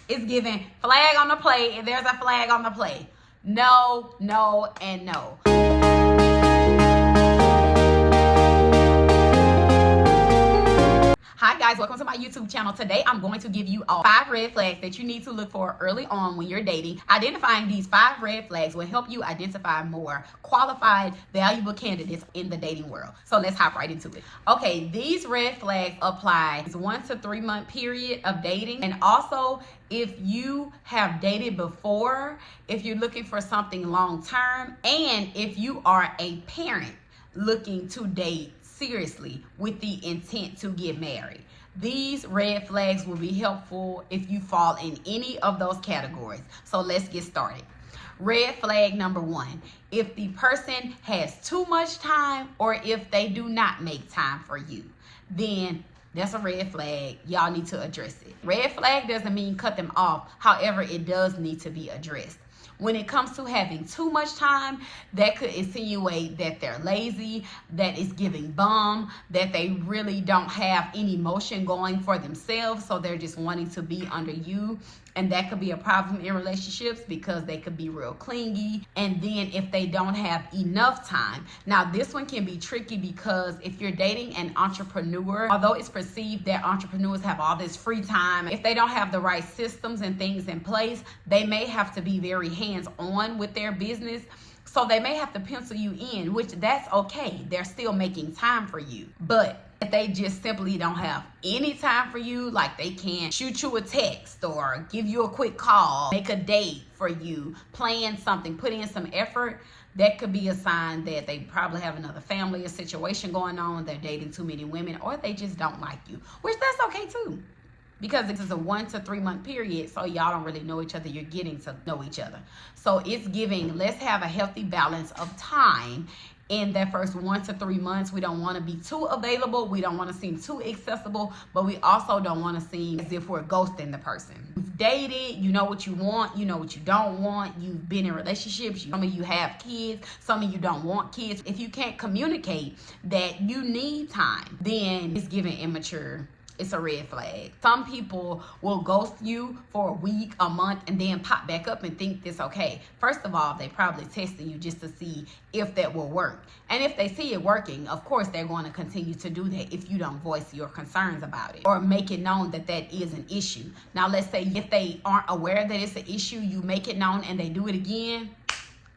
It's giving flag on the play, and there's a flag on the play. No, no, and no. Hi guys, welcome to my YouTube channel. Today I'm going to give you all 5 red flags that you need to look for early on when you're dating. Identifying these 5 red flags will help you identify more qualified, valuable candidates in the dating world. So let's hop right into it. Okay, these red flags apply to 1 to 3 month period of dating, and also if you have dated before, if you're looking for something long term, and if you are a parent looking to date seriously with the intent to get married. These red flags will be helpful if you fall in any of those categories. So let's get started. Red flag number 1, if the person has too much time or if they do not make time for you, then that's a red flag. Y'all need to address it. Red flag doesn't mean cut them off. However, it does need to be addressed. When it comes to having too much time, that could insinuate that they're lazy, that it's giving bum, that they really don't have any motion going for themselves, so they're just wanting to be under you. And that could be a problem in relationships because they could be real clingy. And then if they don't have enough time. Now, this one can be tricky because if you're dating an entrepreneur, although it's perceived that entrepreneurs have all this free time, if they don't have the right systems and things in place, they may have to be very hands-on with their business. So they may have to pencil you in, which that's okay. They're still making time for you. But if they just simply don't have any time for you, like they can't shoot you a text or give you a quick call, make a date for you, plan something, put in some effort, that could be a sign that they probably have another family or situation going on. They're dating too many women, or they just don't like you, which that's okay too. Because this is a 1 to 3 month period, so y'all don't really know each other. You're getting to know each other. So it's giving, let's have a healthy balance of time in that first 1 to 3 months. We don't want to be too available. We don't want to seem too accessible, but we also don't want to seem as if we're ghosting the person. You've dated, you know what you want, you know what you don't want. You've been in relationships. Some of you have kids, some of you don't want kids. If you can't communicate that you need time, then it's giving immature. It's a red flag. Some people will ghost you for a week, a month, and then pop back up and think it's okay. First of all, they probably testing you just to see if that will work. And if they see it working, of course, they're going to continue to do that if you don't voice your concerns about it or make it known that that is an issue. Now, let's say if they aren't aware that it's an issue, you make it known and they do it again,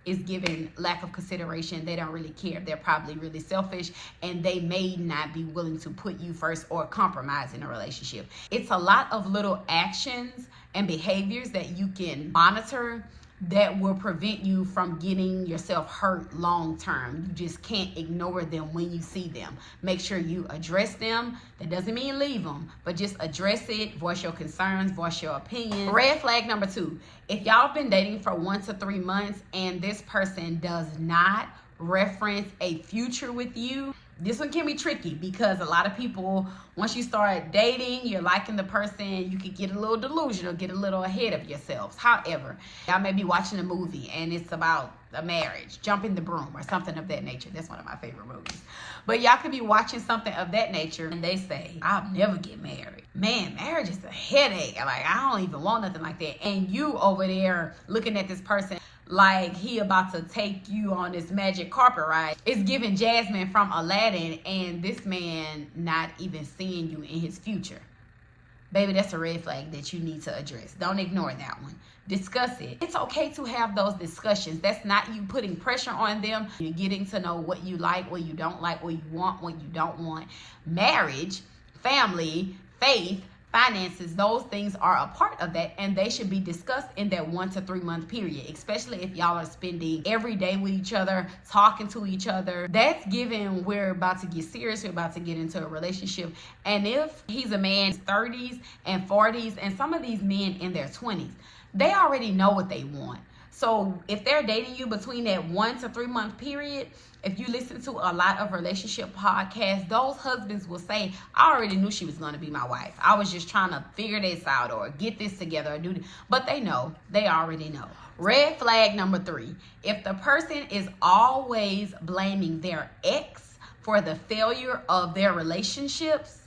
is given lack of consideration. They don't really care. They're probably really selfish, and they may not be willing to put you first or compromise in a relationship. It's a lot of little actions and behaviors that you can monitor that will prevent you from getting yourself hurt long term. You just can't ignore them when you see them. Make sure you address them. That doesn't mean leave them, but just address it, voice your concerns, voice your opinion. Red flag number 2, if y'all have been dating for 1 to 3 months and this person does not reference a future with you, this one can be tricky because a lot of people, once you start dating, you're liking the person, you could get a little delusional, get a little ahead of yourselves. However, y'all may be watching a movie and it's about a marriage, jumping the broom or something of that nature. That's one of my favorite movies. But y'all could be watching something of that nature and they say, I'll never get married. Man, marriage is a headache. Like, I don't even want nothing like that. And you over there looking at this person like he about to take you on this magic carpet ride. It's giving Jasmine from Aladdin, and this man not even seeing you in his future. Baby, that's a red flag that you need to address. Don't ignore that one. Discuss it. It's okay to have those discussions. That's not you putting pressure on them. You're getting to know what you like, what you don't like, what you want, what you don't want. Marriage, family, faith, finances, those things are a part of that, and they should be discussed in that 1 to 3 month period, especially if y'all are spending every day with each other, talking to each other. That's given we're about to get serious, we're about to get into a relationship. And if he's a man in his 30s and 40s, and some of these men in their 20s, they already know what they want. So if they're dating you between that 1 to 3 month period, if you listen to a lot of relationship podcasts, those husbands will say, I already knew she was going to be my wife. I was just trying to figure this out or get this together or do this. But they know. They already know. Red flag number 3. If the person is always blaming their ex for the failure of their relationships,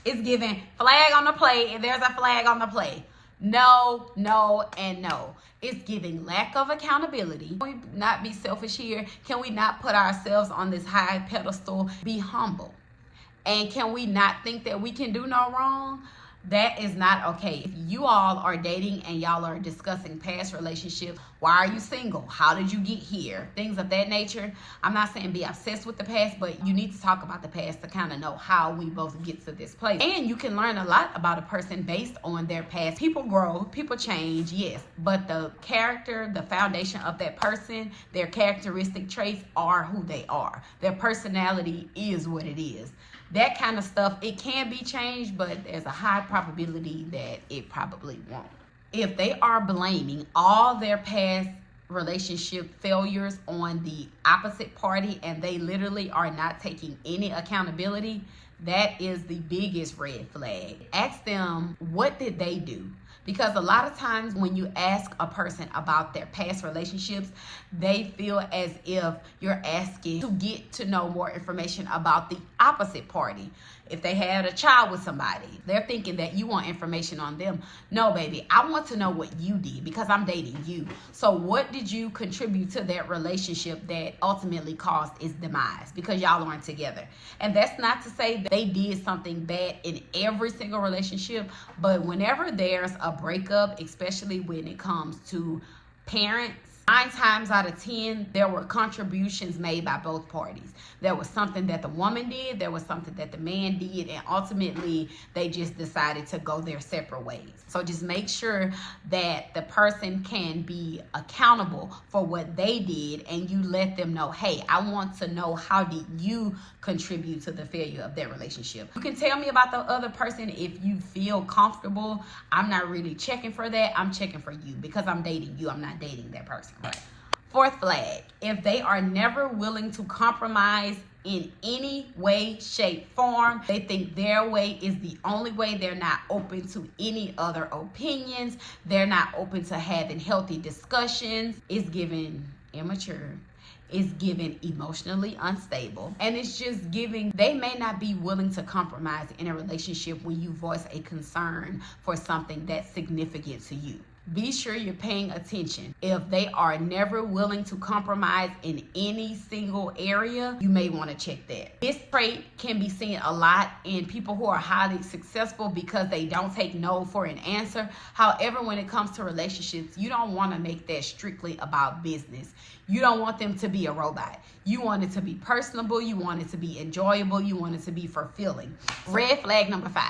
it's giving flag on the play, and there's a flag on the play. No, no, and no. It's giving lack of accountability. Can we not be selfish here? Can we not put ourselves on this high pedestal? Be humble. And can we not think that we can do no wrong? That is not okay. If you all are dating and y'all are discussing past relationships, why are you single? How did you get here? Things of that nature. I'm not saying be obsessed with the past, but you need to talk about the past to kind of know how we both get to this place. And you can learn a lot about a person based on their past. People grow, people change, yes, but the character, the foundation of that person, their characteristic traits are who they are. Their personality is what it is. That kind of stuff, it can be changed, but there's a high probability that it probably won't. If they are blaming all their past relationship failures on the opposite party and they literally are not taking any accountability, that is the biggest red flag. Ask them, what did they do? Because a lot of times when you ask a person about their past relationships, they feel as if you're asking to get to know more information about the opposite party. If they had a child with somebody, they're thinking that you want information on them. No, baby, I want to know what you did because I'm dating you. So what did you contribute to that relationship that ultimately caused its demise? Because y'all aren't together. And that's not to say that they did something bad in every single relationship, but whenever there's a breakup, especially when it comes to parents, 9 times out of 10, there were contributions made by both parties. There was something that the woman did, there was something that the man did, and ultimately they just decided to go their separate ways. So just make sure that the person can be accountable for what they did and you let them know, hey, I want to know, how did you contribute to the failure of their relationship? You can tell me about the other person if you feel comfortable. I'm not really checking for that. I'm checking for you because I'm dating you. I'm not dating that person. Right. 4th flag, if they are never willing to compromise in any way, shape, form, they think their way is the only way. They're not open to any other opinions. They're not open to having healthy discussions. It's given immature. It's given emotionally unstable. And it's just giving, they may not be willing to compromise in a relationship when you voice a concern for something that's significant to you. Be sure you're paying attention. If they are never willing to compromise in any single area, you may want to check that. This trait can be seen a lot in people who are highly successful because they don't take no for an answer. However, when it comes to relationships, you don't want to make that strictly about business. You don't want them to be a robot. You want it to be personable. You want it to be enjoyable. You want it to be fulfilling. Red flag number 5.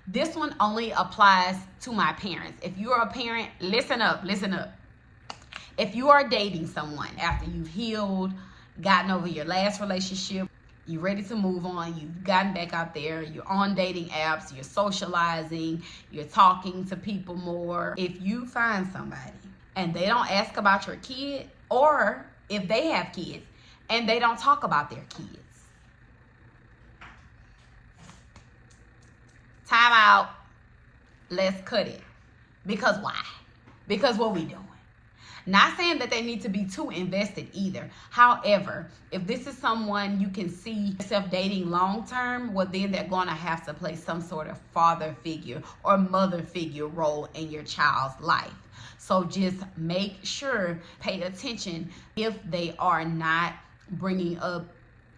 This one only applies to my parents. If you're a parent, listen up, listen up. If you are dating someone after you've healed, gotten over your last relationship, you're ready to move on, you've gotten back out there, you're on dating apps, you're socializing, you're talking to people more. If you find somebody and they don't ask about your kid, or if they have kids and they don't talk about their kids, time out. Let's cut it. Because why? Because what we doing? Not saying that they need to be too invested either. However, if this is someone you can see yourself dating long term, well, then they're going to have to play some sort of father figure or mother figure role in your child's life. So just make sure, pay attention if they are not bringing up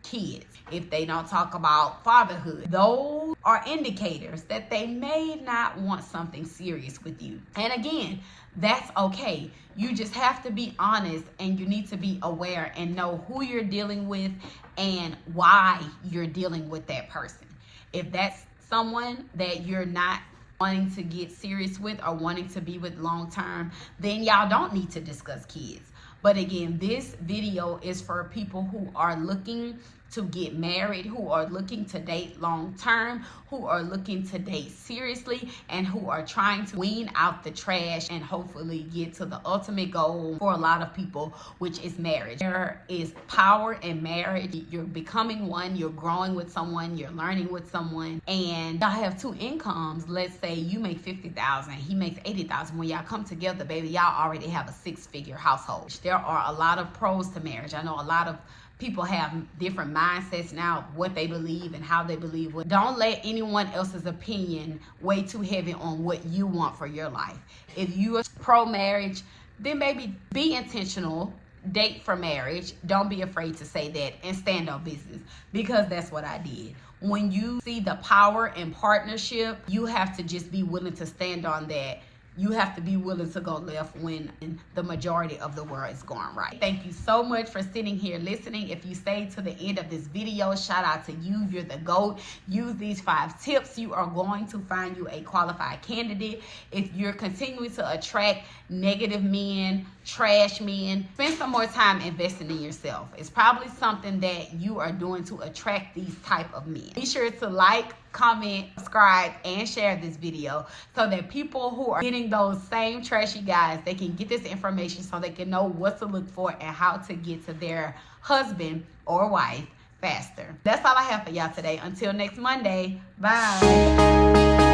kids, if they don't talk about fatherhood. Those are indicators that they may not want something serious with you. And again, that's okay. You just have to be honest, and you need to be aware and know who you're dealing with and why you're dealing with that person. If that's someone that you're not wanting to get serious with or wanting to be with long term, then y'all don't need to discuss kids. But again, this video is for people who are looking to get married, who are looking to date long term, who are looking to date seriously, and who are trying to wean out the trash and hopefully get to the ultimate goal for a lot of people, which is marriage. There is power in marriage. You're becoming one, you're growing with someone, you're learning with someone, and y'all have 2 incomes. Let's say you make $50,000, he makes $80,000. When y'all come together, baby, y'all already have a 6-figure household. There are a lot of pros to marriage. I know a lot of People have different mindsets now, what they believe and how they believe. Don't let anyone else's opinion weigh too heavy on what you want for your life. If you are pro-marriage, then maybe be intentional. Date for marriage. Don't be afraid to say that and stand on business, because that's what I did. When you see the power in partnership, you have to just be willing to stand on that. You have to be willing to go left when the majority of the world is going right. Thank you so much for sitting here listening. If you stayed to the end of this video, shout out to you. You're the GOAT. Use these 5 tips. You are going to find you a qualified candidate. If you're continuing to attract negative men, trash men, spend some more time investing in yourself. It's probably something that you are doing to attract these type of men. Be sure to like, comment, subscribe, and share this video so that people who are getting those same trashy guys, they can get this information so they can know what to look for and how to get to their husband or wife faster. That's all I have for y'all today. Until next Monday, bye.